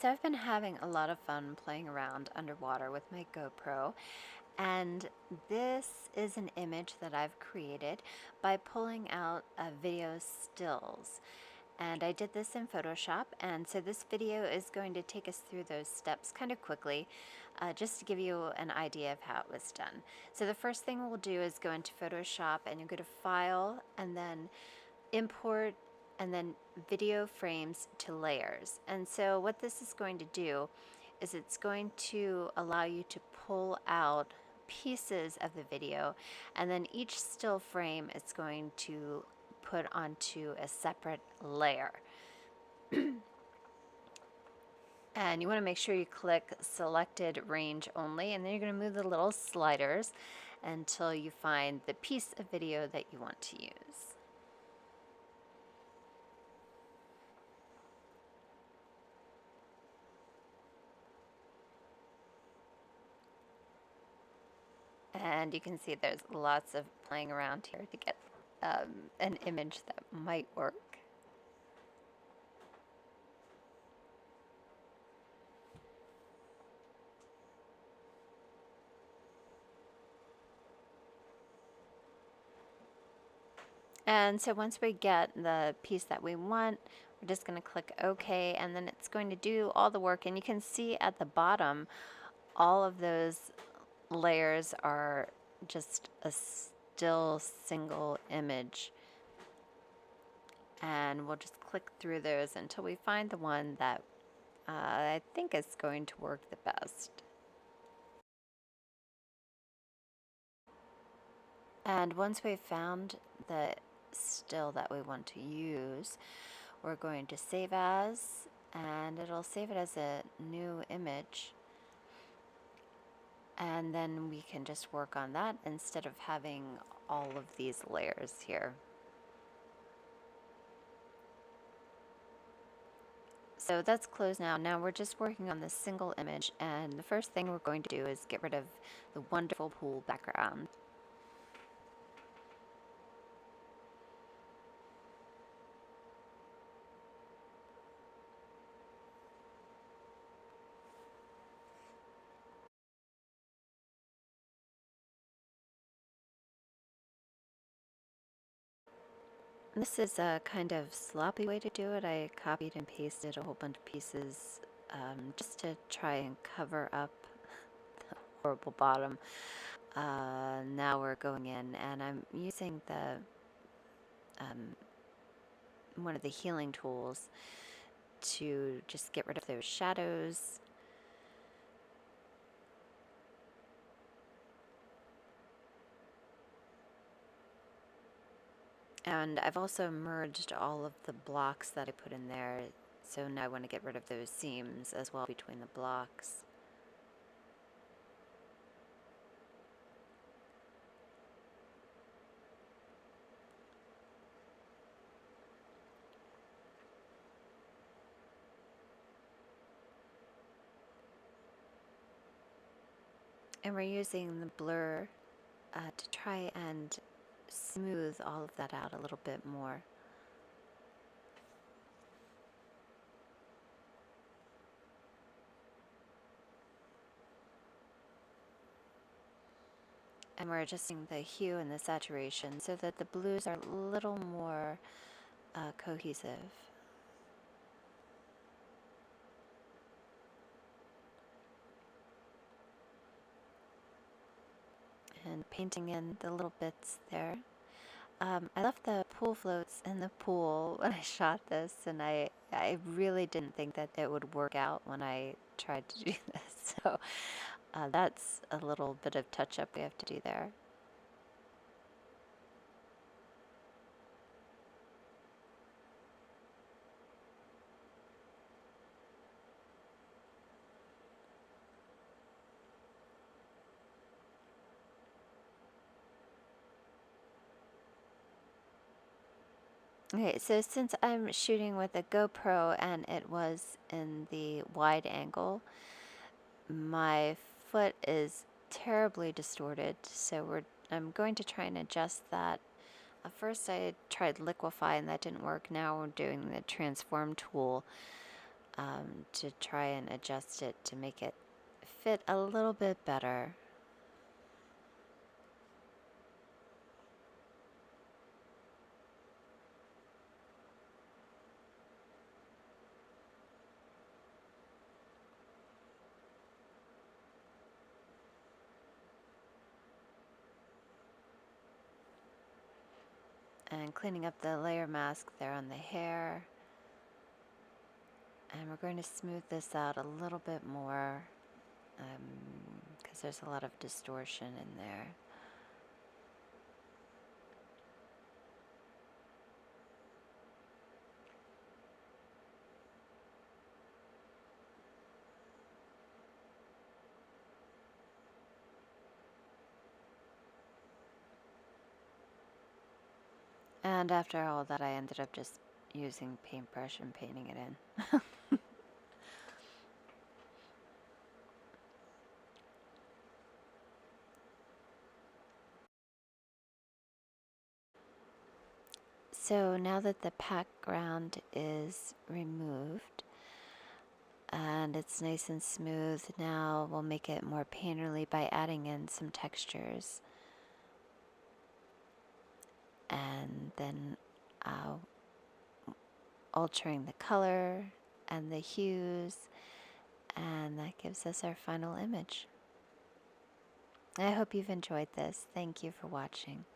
So I've been having a lot of fun playing around underwater with my GoPro, and this is an image that I've created by pulling out video stills. And I did this in Photoshop, and so this video is going to take us through those steps kind of quickly, just to give you an idea of how it was done. So the first thing we'll do is go into Photoshop, and you go to File, and then Import, and then Video Frames to Layers. And so what this is going to do is it's going to allow you to pull out pieces of the video, and then each still frame is going to put onto a separate layer. And you want to make sure you click selected range only, and then you're going to move the little sliders until you find the piece of video that you want to use. And you can see there's lots of playing around here to get an image that might work. And so once we get the piece that we want, we're just going to click OK, and then it's going to do all the work. And you can see at the bottom, all of those layers are just a still single image. And we'll just click through those until we find the one that I think is going to work the best. And once we've found the still that we want to use, we're going to save as, and it'll save it as a new image. And then we can just work on that instead of having all of these layers here. So that's closed now. Now we're just working on this single image, and the first thing we're going to do is get rid of the wonderful pool background. This is a kind of sloppy way to do it. I copied and pasted a whole bunch of pieces just to try and cover up the horrible bottom. Now we're going in, and I'm using the one of the healing tools to just get rid of those shadows. And I've also merged all of the blocks that I put in there, so now I want to get rid of those seams as well between the blocks. And we're using the blur to try and smooth all of that out a little bit more. And we're adjusting the hue and the saturation so that the blues are a little more cohesive. And painting in the little bits there. I left the pool floats in the pool when I shot this, and I really didn't think that it would work out when I tried to do this. So that's a little bit of touch-up we have to do there. Okay, so since I'm shooting with a GoPro and it was in the wide angle, my foot is terribly distorted, so I'm going to try and adjust that. First I tried liquefy and that didn't work. Now we're doing the transform tool to try and adjust it to make it fit a little bit better. And cleaning up the layer mask there on the hair. And we're going to smooth this out a little bit more because there's a lot of distortion in there. And after all that, I ended up just using paintbrush and painting it in. So now that the background is removed and it's nice and smooth, now we'll make it more painterly by adding in some textures. And then altering the color and the hues, and that gives us our final image. I hope you've enjoyed this. Thank you for watching.